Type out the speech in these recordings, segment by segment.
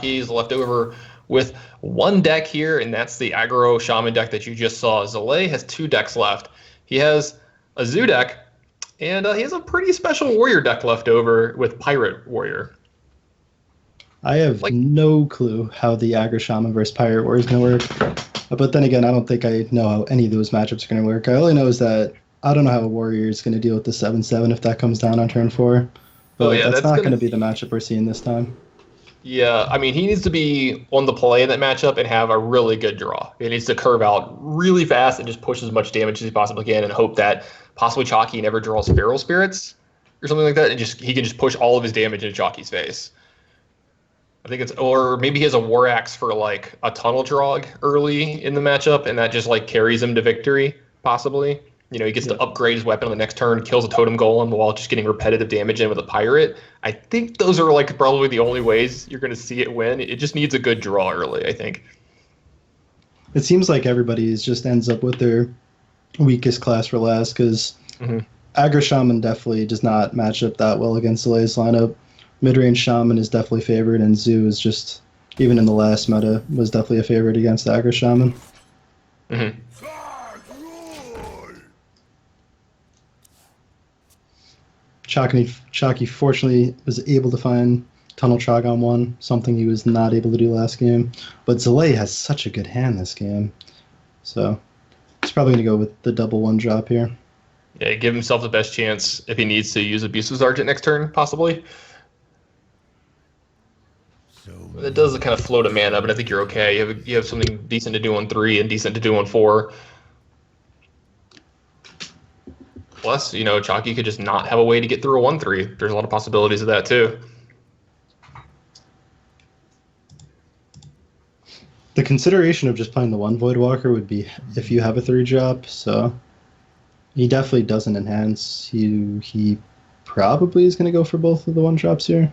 Chalky is left over with one deck here, and that's the aggro shaman deck that you just saw. Zalay has 2 decks left. He has a zoo deck, and he has a pretty special warrior deck left over with Pirate Warrior. I have no clue how the aggro shaman versus Pirate Warrior is going to work. But then again, I don't think I know how any of those matchups are going to work. I only know is that I don't know how a Warrior is going to deal with the 7/7 if that comes down on turn 4. But that's not going to be the matchup we're seeing this time. Yeah, I mean, he needs to be on the play in that matchup and have a really good draw. He needs to curve out really fast and just push as much damage as he possibly can and hope that possibly Chalky never draws Feral Spirits or something like that, and he can just push all of his damage into Chalky's face. I think or maybe he has a War Axe for like a Tunnel Drog early in the matchup, and that just like carries him to victory, possibly. He gets to upgrade his weapon on the next turn, kills a Totem Golem while just getting repetitive damage in with a Pirate. I think those are like probably the only ways you're going to see it win. It just needs a good draw early, I think. It seems like everybody just ends up with their weakest class for last, because Aggro Shaman definitely does not match up that well against Zalay's lineup. Mid-range Shaman is definitely favored, and Zoo is just, even in the last meta, was definitely a favorite against Aggro Shaman. Chalky fortunately was able to find Tunnel Trog on 1, something he was not able to do last game. But Zalay has such a good hand this game, so he's probably going to go with the double 1-drop here. Yeah, give himself the best chance if he needs to use Abusive Sergeant next turn, possibly. It does kind of float a mana, but I think you're okay. You have something decent to do on 3 and decent to do on 4. Plus, Chalky could just not have a way to get through a 1/3. There's a lot of possibilities of that, too. The consideration of just playing the 1 Voidwalker would be if you have a 3-drop, so he definitely doesn't enhance. He probably is going to go for both of the 1-drops here.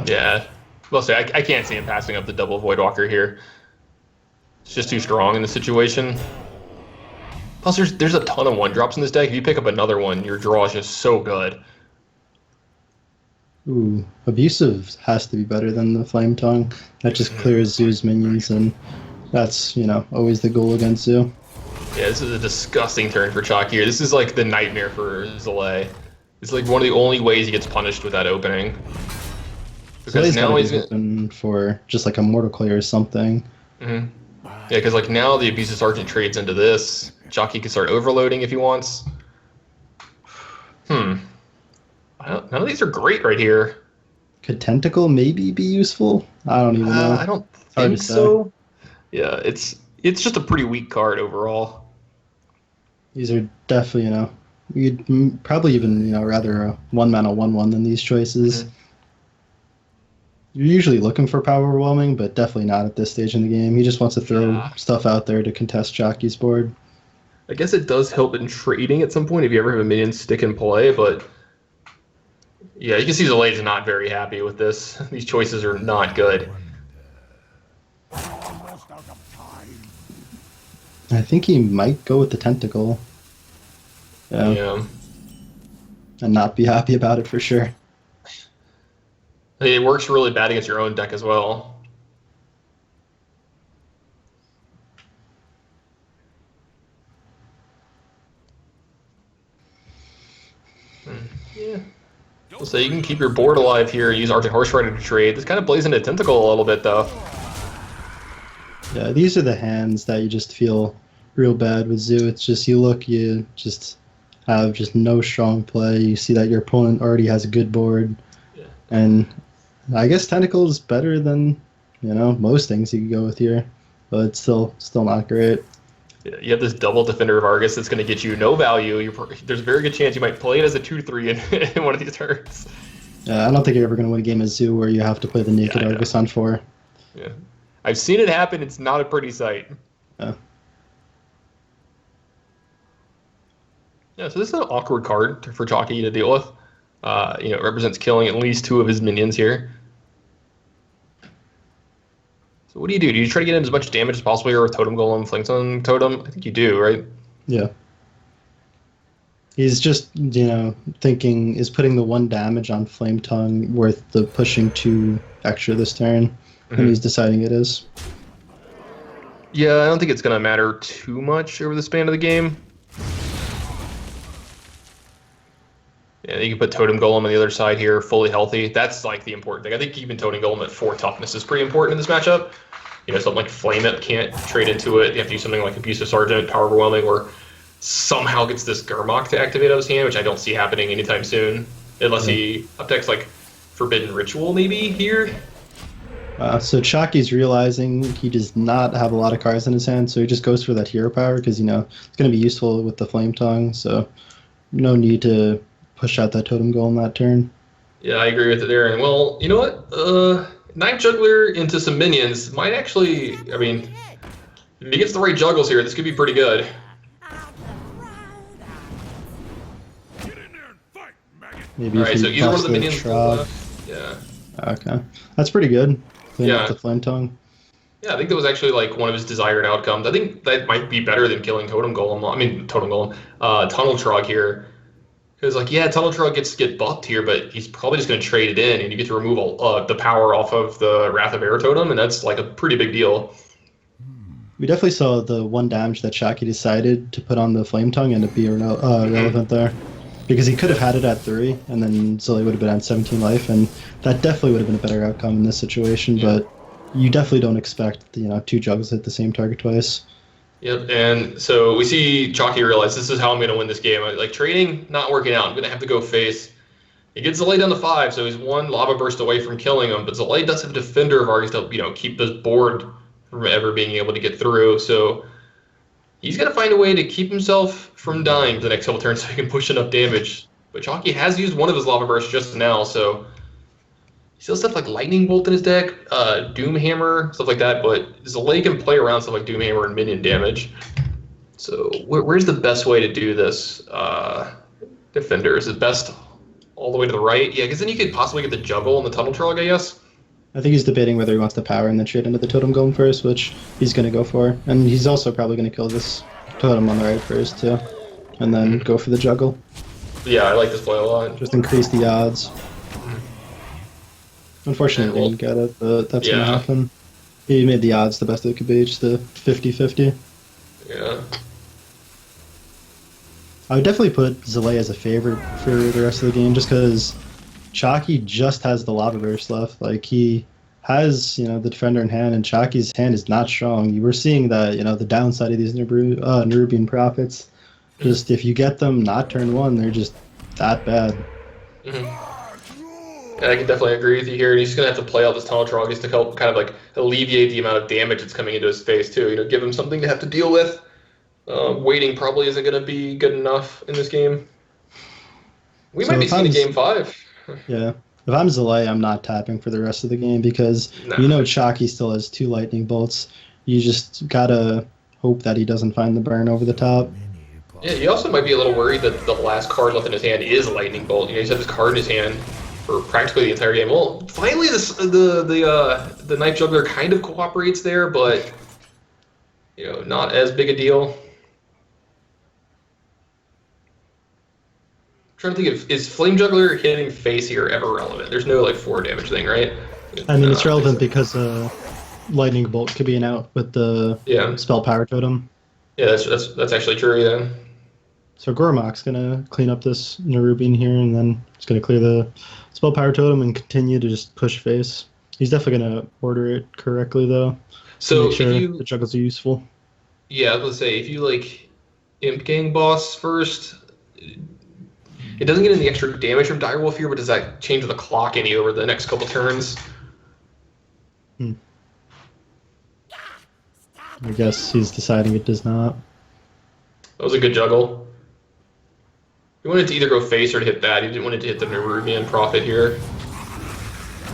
Yeah. Well, say I can't see him passing up the double Voidwalker here. It's just too strong in the situation. Plus, there's a ton of 1-drops in this deck. If you pick up another one, your draw is just so good. Ooh, Abusive has to be better than the Flame Tongue. That just clears Zoo's minions, and that's, always the goal against Zoo. Yeah, this is a disgusting turn for Chalky here. This is like the nightmare for Zalay. It's like one of the only ways he gets punished with that opening. Because now he's open for just like a Mortal Clay or something. Yeah, because like now the Abusive Sergeant trades into this. Chalky can start overloading if he wants. None of these are great right here. Could Tentacle maybe be useful? I don't even know. I don't think so. Yeah, it's just a pretty weak card overall. These are definitely, you'd probably even, rather a 1-mana 1/1 than these choices. You're usually looking for power overwhelming, but definitely not at this stage in the game. He just wants to throw stuff out there to contest Chalky's board. I guess it does help in trading at some point if you ever have a minion stick in play, but yeah, you can see Zalay's not very happy with this. These choices are not good. I think he might go with the Tentacle. Yeah. And not be happy about it for sure. It works really bad against your own deck as well. Yeah. So you can keep your board alive here and use Arctic Horse Rider to trade. This kind of plays into Tentacle a little bit, though. Yeah, these are the hands that you just feel real bad with Zoo. It's just you just have just no strong play. You see that your opponent already has a good board. Yeah. And I guess Tentacle is better than, most things you could go with here. But it's still not great. Yeah, you have this double Defender of Argus that's going to get you no value. There's a very good chance you might play it as a 2/3 in one of these turns. Yeah, I don't think you're ever going to win a game of Zoo where you have to play the naked Argus on 4. Yeah. I've seen it happen. It's not a pretty sight. Yeah. Yeah, so this is an awkward card for Chalky to deal with. It represents killing at least 2 of his minions here. So what do? Do you try to get him as much damage as possible here with Totem Golem, Flingstone Totem? I think you do, right? Yeah. He's just, thinking, is putting the 1 damage on Flame Tongue worth the pushing 2 extra this turn? And he's deciding it is. Yeah, I don't think it's going to matter too much over the span of the game. Yeah, you can put Totem Golem on the other side here, fully healthy. That's like the important thing. I think even Totem Golem at 4 toughness is pretty important in this matchup. Something like Flame It can't trade into it. You have to use something like Abusive Sergeant, Power Overwhelming, or somehow gets this Gurmok to activate out of his hand, which I don't see happening anytime soon. Unless he updecks like Forbidden Ritual maybe here. So Chalky's realizing he does not have a lot of cards in his hand, so he just goes for that hero power because, it's going to be useful with the Flame Tongue, so no need to push out that Totem Golem that turn. Yeah, I agree with it there. And well, you know what? Knife Juggler into some minions might actually, if he gets the right juggles here, this could be pretty good. Maybe Alright, so either one of the minions left. Yeah. Okay. That's pretty good. Clean up the Flame Tongue. Yeah, I think that was actually like one of his desired outcomes. I think that might be better than killing Totem Golem. Tunnel Trog here. Because, Tunnel Trog gets to get buffed here, but he's probably just going to trade it in, and you get to remove all, the power off of the Wrath of Air Totem, and that's like a pretty big deal. We definitely saw the 1 damage that Shaki decided to put on the Flame Tongue and to be relevant there. Because he could have had it at 3, and then Zully would have been at 17 life, and that definitely would have been a better outcome in this situation, but you definitely don't expect, 2 juggles hit the same target twice. Yep, and so we see Chalky realize this is how I'm going to win this game. Trading, not working out. I'm going to have to go face. He gets Zalay down to 5, so he's 1 Lava Burst away from killing him, but Zalay does have Defender of Argus to, keep this board from ever being able to get through, so he's got to find a way to keep himself from dying for the next couple turns so he can push enough damage. But Chalky has used one of his Lava Bursts just now, so he still stuff like Lightning Bolt in his deck, Doom Hammer, stuff like that, but Zalay can play around stuff like Doom Hammer and minion damage. So where's the best way to do this? Defender, is it best all the way to the right? Yeah, because then you could possibly get the Juggle and the Tunnel Trog, I guess. I think he's debating whether he wants the power and then trade into the Totem Golem first, which he's going to go for. And he's also probably going to kill this Totem on the right first, too. And then go for the Juggle. Yeah, I like this play a lot. Just increase the odds. Unfortunately, he didn't get it, but that's going to happen. He made the odds the best it could be, just a 50-50. Yeah. I would definitely put Zalay as a favorite for the rest of the game, just because Chalky just has the Lava Burst left. He has, the Defender in hand, and Chalky's hand is not strong. You were seeing that, the downside of these Nerubian Prophets. Just, if you get them not turn 1, they're just that bad. Yeah, I can definitely agree with you here. And he's going to have to play out this Tunnel Trog just to help kind of alleviate the amount of damage that's coming into his face, too. Give him something to have to deal with. Waiting probably isn't going to be good enough in this game. We might be seeing a Game 5. Yeah. If I'm Zalay, I'm not tapping for the rest of the game because Chalky still has 2 Lightning Bolts. You just got to hope that he doesn't find the burn over the top. Yeah, he also might be a little worried that the last card left in his hand is a Lightning Bolt. He's had this card in his hand for practically the entire game. Well, finally, the Knife Juggler kind of cooperates there, but not as big a deal. I'm trying to think of, is Flame Juggler hitting face here ever relevant? There's no 4 damage thing, right? It's relevant because Lightning Bolt could be an out with the Spell Power Totem. Yeah, that's actually true. Yeah. So Gormak's gonna clean up this Nerubian here, and then he's gonna clear the Spell Power Totem and continue to just push face. He's definitely gonna order it correctly though. So make sure the juggles are useful. Yeah, I was gonna say if you Imp Gang boss first, it doesn't get any extra damage from Direwolf here, but does that change the clock any over the next couple turns? I guess he's deciding it does not. That was a good juggle. He wanted to either go face or to hit that. He didn't want it to hit the Nerubian Prophet here.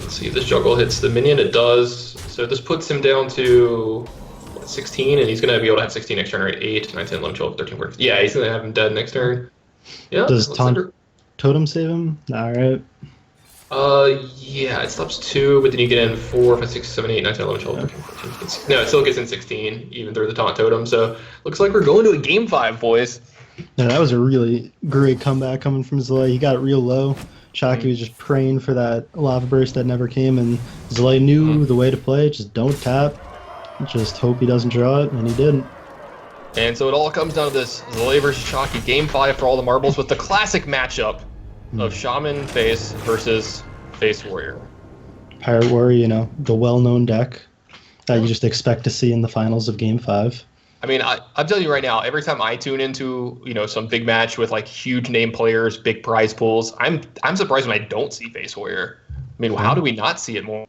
Let's see if this juggle hits the minion. It does. So this puts him down to 16, and he's going to be able to have 16 next turn, right? 8, 9, 10, 11, 12, 13, 14. Yeah, he's going to have him dead next turn. Yeah. Does Totem save him? All right. Yeah, it stops 2, but then you get in 4, 5, 6, 7, 8, 9, 10, 11, 12, 13, 14. No, it still gets in 16, even through the Taunt Totem. So looks like we're going to a Game 5, boys. Yeah, that was a really great comeback coming from Zlay. He got it real low. Chalky was just praying for that lava burst that never came, and Zlay knew the way to play. Just don't tap. Just hope he doesn't draw it, and he didn't. And so it all comes down to this Zlay versus Chalky, game 5 for all the marbles, with the classic matchup of Shaman Face versus Face Warrior. Pirate Warrior, the well-known deck that you just expect to see in the finals of Game 5. I mean, I'm telling you right now, every time I tune into, some big match with like huge name players, big prize pools, I'm surprised when I don't see Face Warrior. I mean, how do we not see it more